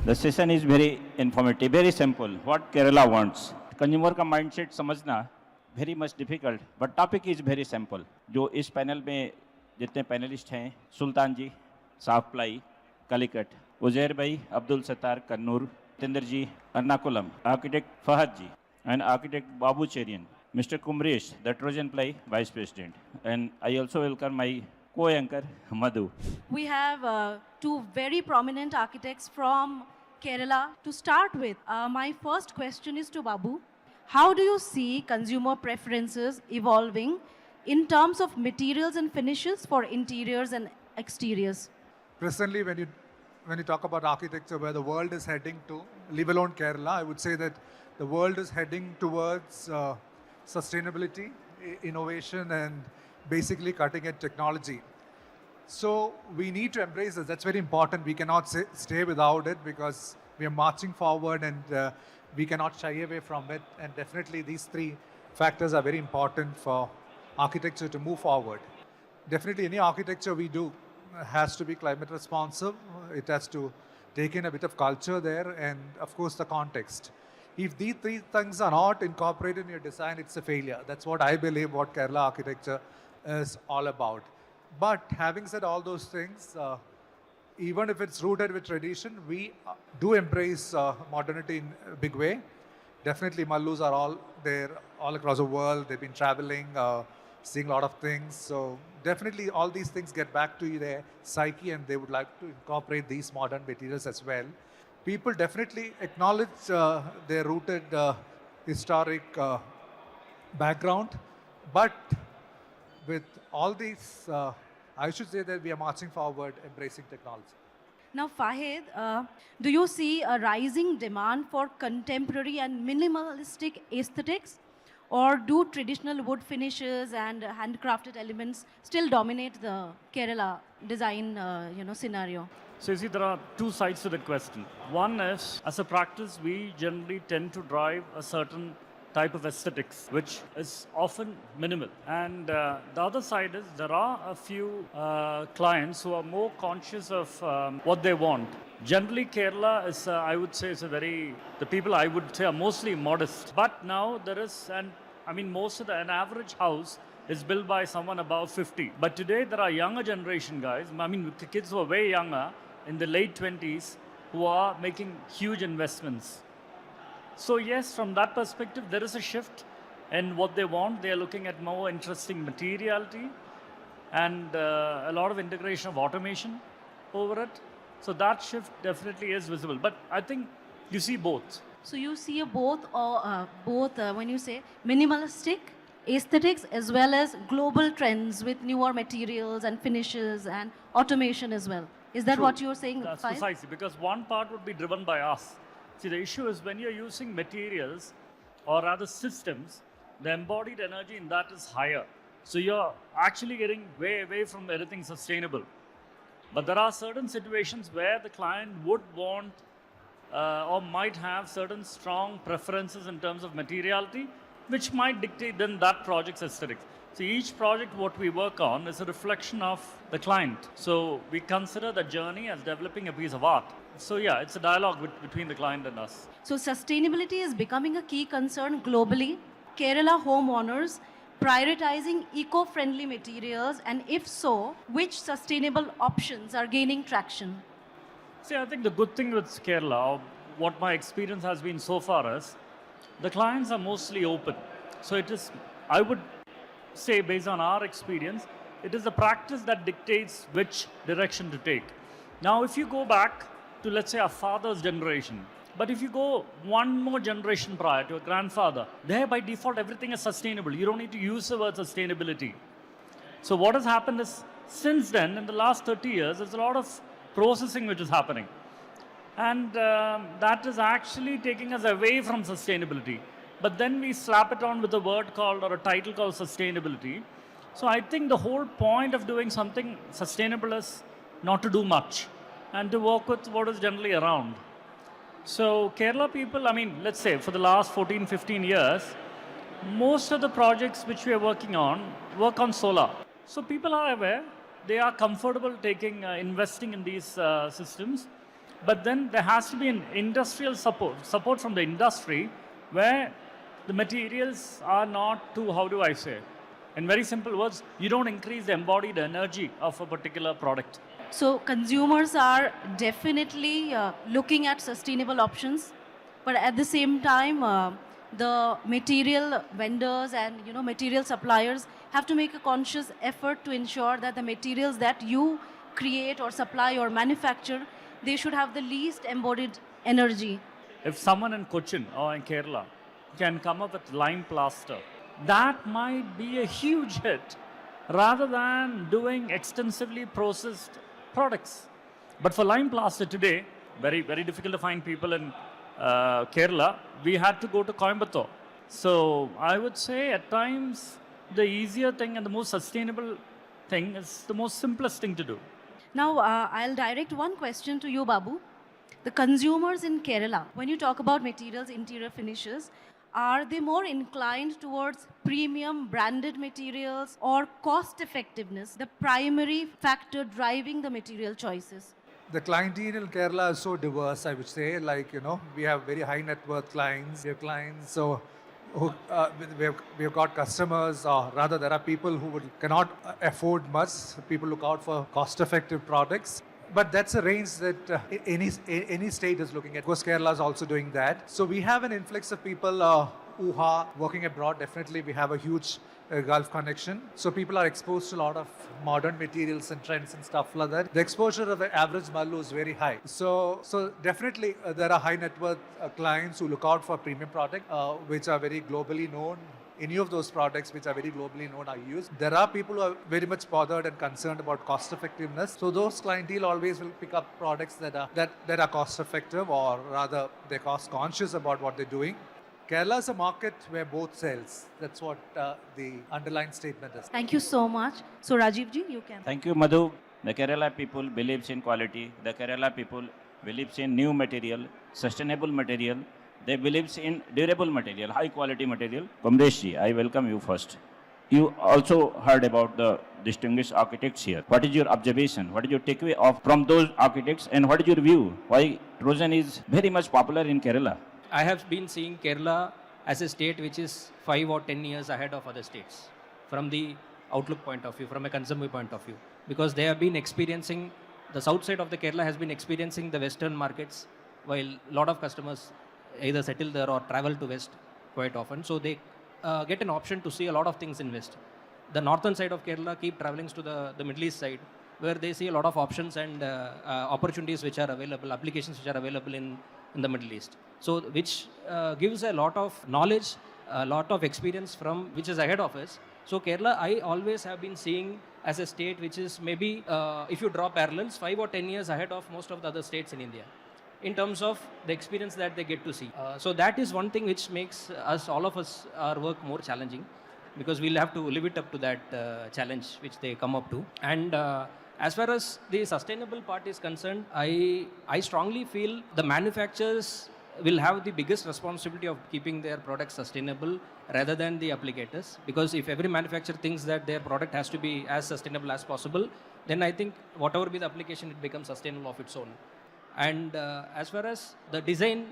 The session is very informative, very simple. What Kerala wants. Consumer का mindset समझना very much difficult, but topic is very simple. जो इस panel में जितने panelists हैं, सुल्तान जी, साफ प्लाई, Calicut, उजैर भाई, अब्दुल सत्तार, कन्नूर, जितेंद्र जी, Ernakulam, architect Fahed ji, and architect Babu Cherian, Mr. Kumaresh, the Trojan ply vice president, and I also welcome my co-anchor Madhhu. We have two very prominent architects from Kerala. To start with, my first question is to Babu. How do you see consumer preferences evolving in terms of materials and finishes for interiors and exteriors? Presently, when you talk about architecture, where the world is heading to, leave alone Kerala, I would say that the world is heading towards sustainability, innovation, and basically cutting-edge technology. So we need to embrace this. That's very important. We cannot stay without it because we are marching forward and we cannot shy away from it. And definitely these three factors are very important for architecture to move forward. Definitely any architecture we do has to be climate responsive. It has to take in a bit of culture there and of course the context. If these three things are not incorporated in your design, it's a failure. That's what I believe what Kerala architecture is all about. But having said all those things, even if it's rooted with tradition, we do embrace modernity in a big way. Definitely Mallus are all there all across the world. They've been traveling, seeing a lot of things. So definitely all these things get back to their psyche and they would like to incorporate these modern materials as well. People definitely acknowledge their rooted historic background, but with all these, I should say that we are marching forward, embracing technology. Now, Fahed, do you see a rising demand for contemporary and minimalistic aesthetics? Or do traditional wood finishes and handcrafted elements still dominate the Kerala design scenario? So you see, there are two sides to the question. One is, as a practice, we generally tend to drive a certain type of aesthetics, which is often minimal. And the other side is, there are a few clients who are more conscious of what they want. Generally, Kerala is, I would say, the people I would say are mostly modest. But now there is, an average house is built by someone above 50. But today there are younger generation guys, the kids who are way younger, in the late 20s, who are making huge investments. So yes, from that perspective, there is a shift in what they want. They are looking at more interesting materiality and a lot of integration of automation over it. So that shift definitely is visible. But I think you see both. So you see both when you say minimalistic aesthetics as well as global trends with newer materials and finishes and automation as well. Is that True. What you're saying? That's precisely, because one part would be driven by us. See, the issue is when you're using materials or rather systems, the embodied energy in that is higher. So you're actually getting way away from anything sustainable. But there are certain situations where the client would want or might have certain strong preferences in terms of materiality, which might dictate then that project's aesthetics. So each project what we work on is a reflection of the client. So we consider the journey as developing a piece of art. So yeah, it's a dialogue between the client and us. So sustainability is becoming a key concern globally. Kerala homeowners prioritizing eco-friendly materials, and if so, which sustainable options are gaining traction? See, I think the good thing with Kerala, or what my experience has been so far is, the clients are mostly open. So it is, I would say based on our experience, it is the practice that dictates which direction to take. Now, if you go back to, let's say, our father's generation, but if you go one more generation prior to a grandfather, there by default everything is sustainable. You don't need to use the word sustainability. So what has happened is, since then, in the last 30 years, there's a lot of processing which is happening. And that is actually taking us away from sustainability. But then we slap it on with a word called, or a title called sustainability. So I think the whole point of doing something sustainable is not to do much and to work with what is generally around. So Kerala people, let's say for the last 14, 15 years, most of the projects which we are working on work on solar. So people are aware, they are comfortable investing in these systems. But then there has to be an industrial support from the industry where the materials are not too, how do I say? In very simple words, you don't increase the embodied energy of a particular product. So consumers are definitely looking at sustainable options, but at the same time, the material vendors and material suppliers have to make a conscious effort to ensure that the materials that you create or supply or manufacture, they should have the least embodied energy. If someone in Cochin or in Kerala can come up with lime plaster, that might be a huge hit rather than doing extensively processed products. But for lime plaster today, very, very difficult to find people in Kerala. We had to go to Coimbatore. So I would say at times the easier thing and the most sustainable thing is the most simplest thing to do. Now, I'll direct one question to you, Babu. The consumers in Kerala, when you talk about materials, interior finishes, are they more inclined towards premium branded materials or cost effectiveness, the primary factor driving the material choices? The clientele in Kerala is so diverse, I would say. Like, we have very high net worth clients. We have clients, so we've got customers, or rather, there are people who cannot afford much. People look out for cost-effective products. But that's a range that any state is looking at. Of course, Kerala is also doing that. So we have an influx of people who are working abroad. Definitely, we have a huge Gulf connection. So people are exposed to a lot of modern materials and trends and stuff like that. The exposure of the average Madhhu is very high. So definitely there are high net worth clients who look out for premium products which are very globally known. Any of those products which are very globally known are used. There are people who are very much bothered and concerned about cost effectiveness. So those clientele always will pick up products that are cost effective, or rather they're cost conscious about what they're doing. Kerala is a market where both sells. That's what the underlying statement is. Thank you so much. So Rajeev ji, you can. Thank you, Madhhu. The Kerala people believes in quality. The Kerala people believes in new material, sustainable material. They believes in durable material, high quality material. Kumaresh ji, I welcome you first. You also heard about the distinguished architects here. What is your observation? What is your takeaway from those architects, and what is your view? Why Trojan is very much popular in Kerala? I have been seeing Kerala as a state which is 5 or 10 years ahead of other states from the outlook point of view, from a consumer point of view. Because they have been experiencing, the south side of the Kerala has been experiencing the western markets, while a lot of customers either settle there or travel to west quite often. So they get an option to see a lot of things in west. The northern side of Kerala keep traveling to the Middle East side, where they see a lot of options and opportunities which are available, applications which are available in the Middle East. So which gives a lot of knowledge, a lot of experience from which is ahead of us. So Kerala, I always have been seeing as a state which is maybe, if you draw parallels, 5 or 10 years ahead of most of the other states in India, in terms of the experience that they get to see. So that is one thing which makes all of us, our work more challenging, because we'll have to live it up to that challenge which they come up to. And as far as the sustainable part is concerned, I strongly feel the manufacturers will have the biggest responsibility of keeping their products sustainable rather than the applicators. Because if every manufacturer thinks that their product has to be as sustainable as possible, then I think whatever be the application, it becomes sustainable of its own. And as far as the design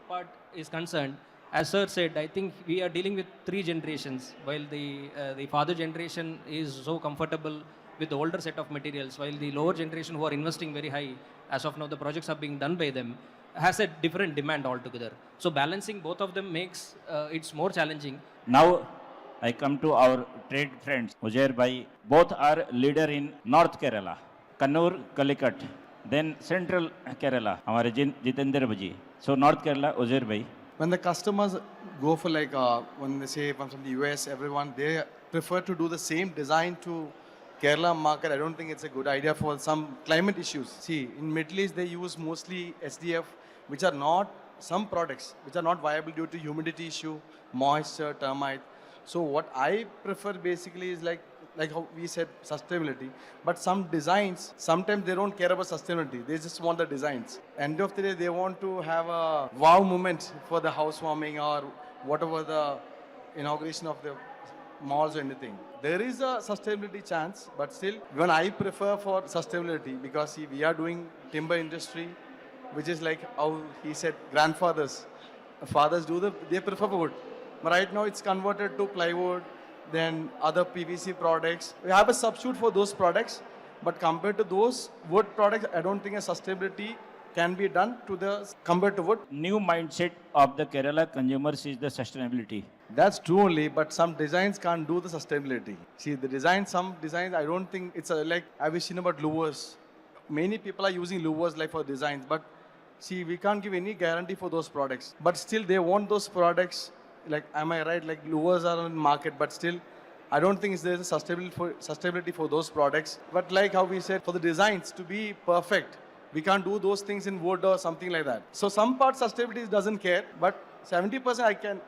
part is concerned, as Sir said, I think we are dealing with 3 generations. While the father generation is so comfortable with the older set of materials, while the lower generation who are investing very high, as of now the projects are being done by them, has a different demand altogether. So balancing both of them makes it's more challenging. Now I come to our trade friends. Uzair bhai, both are leader in North Kerala, Kannur, Calicut. Then Central Kerala, हमारे Jitender bhai. So North Kerala, Uzair bhai. When the customers go for when they say from the US, everyone, they prefer to do the same design to Kerala market. I don't think it's a good idea for some climate issues. See, in Middle East, they use mostly SDF, which are not, some products, which are not viable due to humidity issue, moisture, termite. So what I prefer basically is like how we said, sustainability. But some designs, sometimes they don't care about sustainability. They just want the designs. End of the day, they want to have a wow moment for the housewarming or whatever the inauguration of the malls or anything. There is a sustainability chance, but still, when I prefer for sustainability, because see, we are doing timber industry, which is like how he said grandfathers, fathers they prefer wood. But right now it's converted to plywood, then other PVC products. We have a substitute for those products, but compared to those wood products, I don't think a sustainability can be done to the compared to wood. New mindset of the Kerala consumers is the sustainability. That's true only, but some designs can't do the sustainability. See, some designs, I don't think it's like, have you seen about louvers? Many people are using louvers like for designs, but see, we can't give any guarantee for those products. But still, they want those products. Like, am I right? Like, louvers are on the market, but still, I don't think there's a sustainability for those products. But like how we said, for the designs to be perfect, we can't do those things in wood or something like that. So some parts sustainability doesn't care, but 70% I can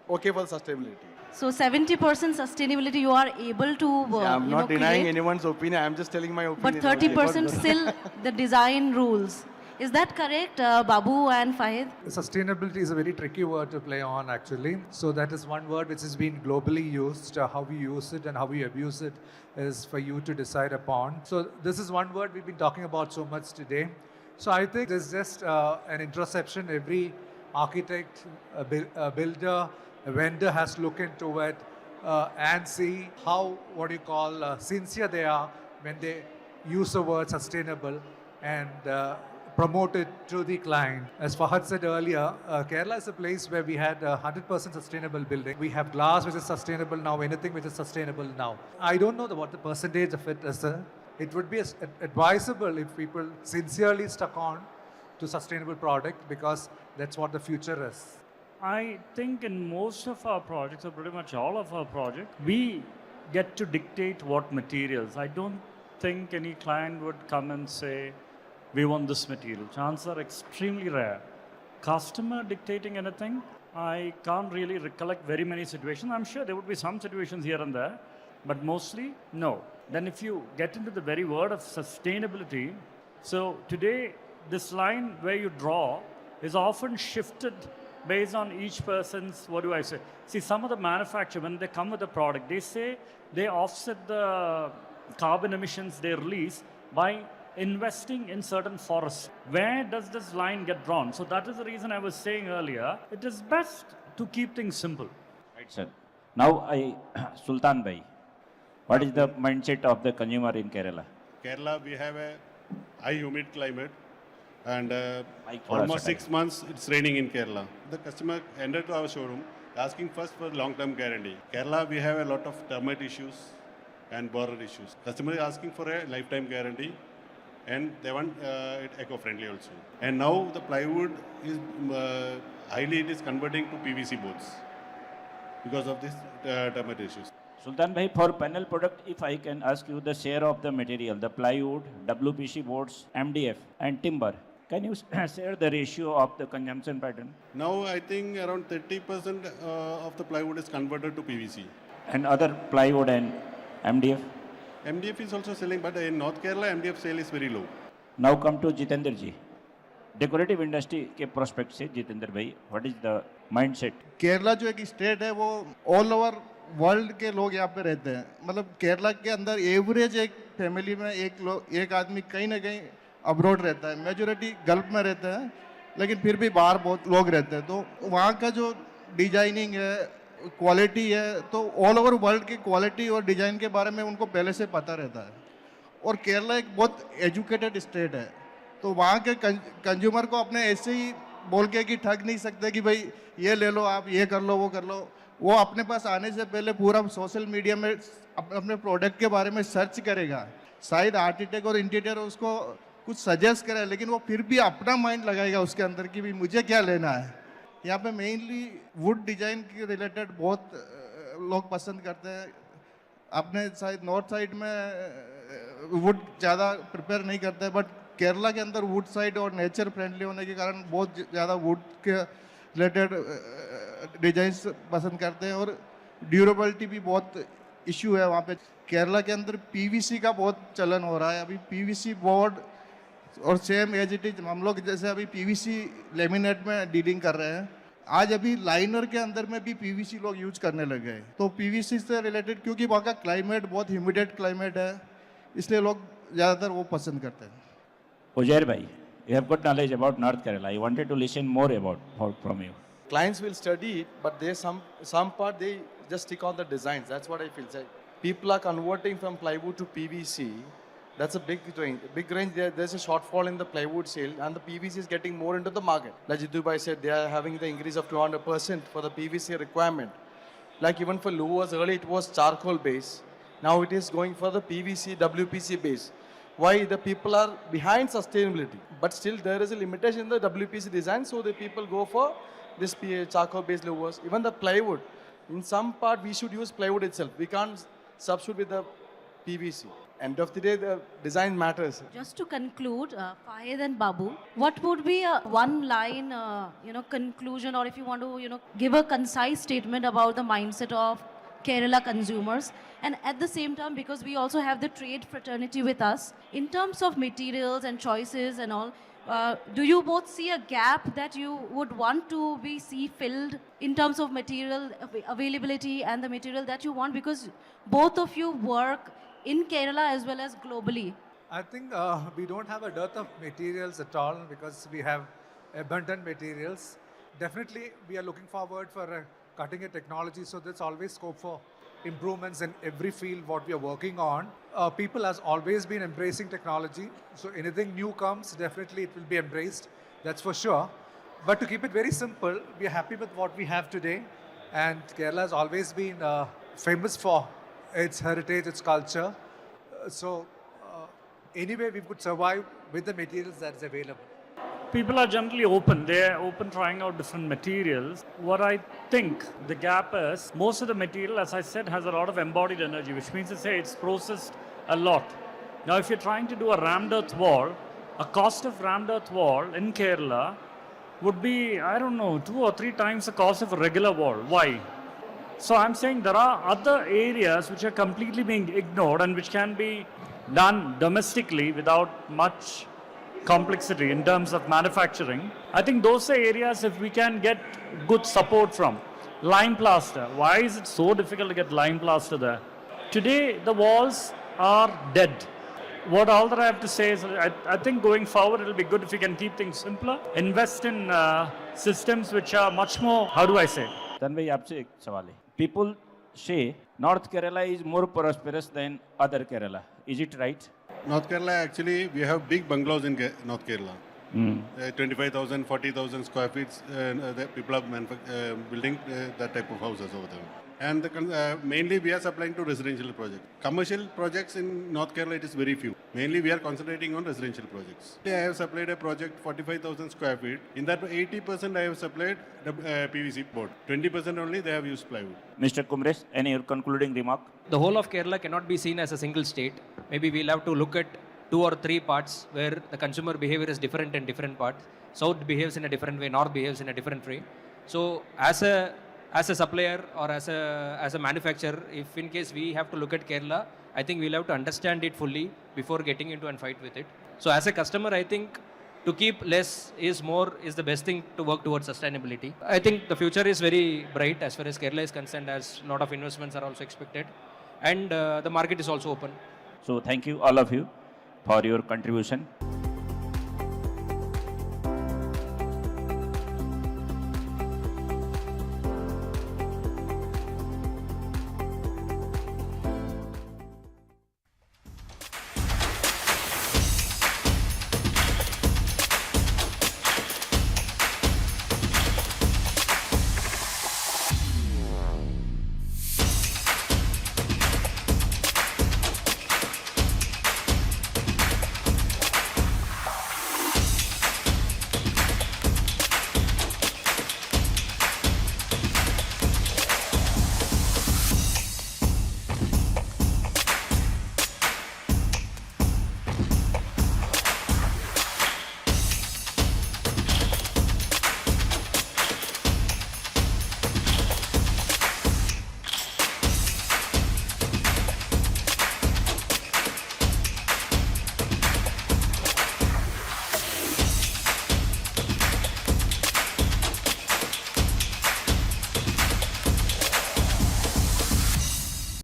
okay for the sustainability. So 70% sustainability you are able to Yeah, I'm not denying create, anyone's opinion. I'm just telling my but opinion. 30% still the design rules. Is that correct, Babu and Fahed? Sustainability is a very tricky word to play on actually. So that is one word which has been globally used. How we use it and how we abuse it is for you to decide upon. So this is one word we've been talking about so much today. So I think there's just an introspection. Every architect, a builder, a vendor has to look into it and see how, sincere they are when they use the word sustainable and promote it to the client. As Fahed said earlier, Kerala is a place where we had 100% sustainable building. We have glass which is sustainable now, anything which is sustainable now. I don't know what the percentage of it is. It would be advisable if people sincerely stuck on to sustainable product because that's what the future is. I think in most of our projects, or pretty much all of our projects, we get to dictate what materials. I don't think any client would come and say, we want this material. Chances are extremely rare. Customer dictating anything, I can't really recollect very many situations. I'm sure there would be some situations here and there, but mostly, no. Then if you get into the very word of sustainability, so today, this line where you draw is often shifted based on each person's, See, some of the manufacturer, when they come with a product, they say they offset the carbon emissions they release by investing in certain forests. Where does this line get drawn? So that is the reason I was saying earlier, it is best to keep things simple. Right, sir. Now, Sulthan bhai, what is the mindset of the consumer in Kerala? Kerala, we have a high humid climate and almost 6 months it's raining in Kerala. The customer entered to our showroom asking first for long-term guarantee. Kerala, we have a lot of termite issues and border issues. Customer is asking for a lifetime guarantee and they want it eco-friendly also. And now the plywood is it is converting to PVC boards because of this termite issues. Sulthan bhai, for panel product, if I can ask you the share of the material, the plywood, WPC boards, MDF and timber, can you share the ratio of the consumption pattern? Now I think around 30% of the plywood is converted to PVC. And other plywood and MDF? MDF is also selling, but in North Kerala, MDF sale is very low. Now come to Jitender ji. Decorative industry के prospect से Jitender भाई, what is the mindset? Kerala जो एक state है वो all over world के लोग यहाँ पे रहते हैं. मतलब केरला के अंदर एवरेज एक फैमिली में एक आदमी कहीं ना कहीं अब्रॉड रहता है. मेजोरिटी गल्फ में रहते हैं, लेकिन फिर भी बाहर बहुत लोग रहते हैं. तो वहाँ का जो डिजाइनिंग है, क्वालिटी है, तो ऑल ओवर वर्ल्ड की क्वालिटी और डिज़ाइन के बारे में उनको पहले से पता रहता है. और केरला एक बहुत एजुकेटेड स्टेट है, तो वहाँ के कंज्यूमर को अपने ऐसे ही बोल के कि ठग नहीं सकते कि भाई ये ले लो, आप ये कर लो, वो कर लो. वो अपने पास आने से पहले पूरा सोशल मीडिया में अपने प्रोडक्ट के बारे में सर्च करेगा. शायद आर्किटेक्ट और इंटीरियर उसको कुछ सजेस्ट करे, लेकिन वो फिर भी अपना माइंड लगाएगा उसके अंदर कि भाई मुझे क्या लेना है. यहाँ पे मेनली वुड डिजाइन के रिलेटेड बहुत लोग पसंद करते हैं. अपने शायद नॉर्थ साइड में वुड ज़्यादा प्रिपेयर नहीं करते, बट केरला के अंदर वुड साइड और नेचर फ्रेंडली होने के कारण बहुत ज़्यादा वुड के रिलेटेड डिजाइंस पसंद करते हैं. और ड्यूरेबिलिटी भी बहुत इशू है वहाँ पे. केरला के अंदर पीवीसी का बहुत चलन हो रहा है अभी. पीवीसी बोर्ड और सेम एज इट इज हम लोग जैसे अभी पीवीसी लेमिनेट में डीलिंग कर रहे हैं. आज अभी लाइनर के अंदर में भी पीवीसी लोग यूज करने लगे हैं. तो पीवीसी से रिलेटेड, क्योंकि वहाँ का क्लाइमेट बहुत ह्यूमिडेड क्लाइमेट है, इसलिए लोग ज़्यादातर वो पसंद करते हैं. उजैर भाई, You have good knowledge about North Kerala. I wanted to listen more from you. Clients will study it, but there's some part they just stick on the designs. That's what I feel. Like people are converting from plywood to PVC. That's a big range. There's a shortfall in the plywood sale, and the PVC is getting more into the market. Like Jitendra said, they are having the increase of 200% for the PVC requirement. Like even for louvers, earlier it was charcoal base. Now it is going for the PVC, WPC base. Why? The people are behind sustainability, but still there is a limitation in the WPC design, so the people go for this charcoal-based louvers. Even the plywood, in some part we should use plywood itself. We can't substitute with the PVC. End of the day, the design matters. Just to conclude, Fahed and Babu, what would be a one-line, conclusion, or if you want to, give a concise statement about the mindset of Kerala consumers, and at the same time, because we also have the trade fraternity with us, in terms of materials and choices and all, do you both see a gap that you would want to see filled in terms of material availability and the material that you want? Because both of you work in Kerala as well as globally. I think we don't have a dearth of materials at all because we have abundant materials. Definitely, we are looking forward for cutting-edge technology, so there's always scope for improvements in every field what we are working on. People has always been embracing technology, so anything new comes, definitely it will be embraced, that's for sure. But to keep it very simple, we are happy with what we have today, and Kerala has always been famous for its heritage, its culture. Anyway, we could survive with the materials that is available. People are generally open. They're open trying out different materials. What I think the gap is, most of the material, as I said, has a lot of embodied energy, which means to say it's processed a lot. Now, if you're trying to do a rammed earth wall, a cost of rammed earth wall in Kerala would be, 2 or 3 times the cost of a regular wall. Why? So I'm saying there are other areas which are completely being ignored and which can be done domestically without much complexity in terms of manufacturing. I think those are areas if we can get good support from. Lime plaster. Why is it so difficult to get lime plaster there? Today the walls are dead. What all that I have to say is I think going forward it will be good if we can keep things simpler, invest in systems which are much more, how do I say? Tanvi आपसे एक सवाल है. People say North Kerala is more prosperous than other Kerala. Is it right? North Kerala, actually, we have big bungalows in North Kerala. 25,000, 40,000 square feet, the people are building that type of houses over there. And mainly we are supplying to residential projects. Commercial projects in North Kerala, it is very few. Mainly we are concentrating on residential projects. I have supplied a project 45,000 square feet. In that 80% I have supplied the PVC board. 20% only they have used plywood. Mr. Kumaresh, any concluding remark? The whole of Kerala cannot be seen as a single state. Maybe we'll have to look at 2 or 3 parts where the consumer behavior is different in different parts. South behaves in a different way, North behaves in a different way. So as a supplier or as a manufacturer, if in case we have to look at Kerala, I think we'll have to understand it fully before getting into and fight with it. So as a customer, I think to keep less is more is the best thing to work towards sustainability. I think the future is very bright as far as Kerala is concerned, as a lot of investments are also expected, and the market is also open. So thank you all of you for your contribution.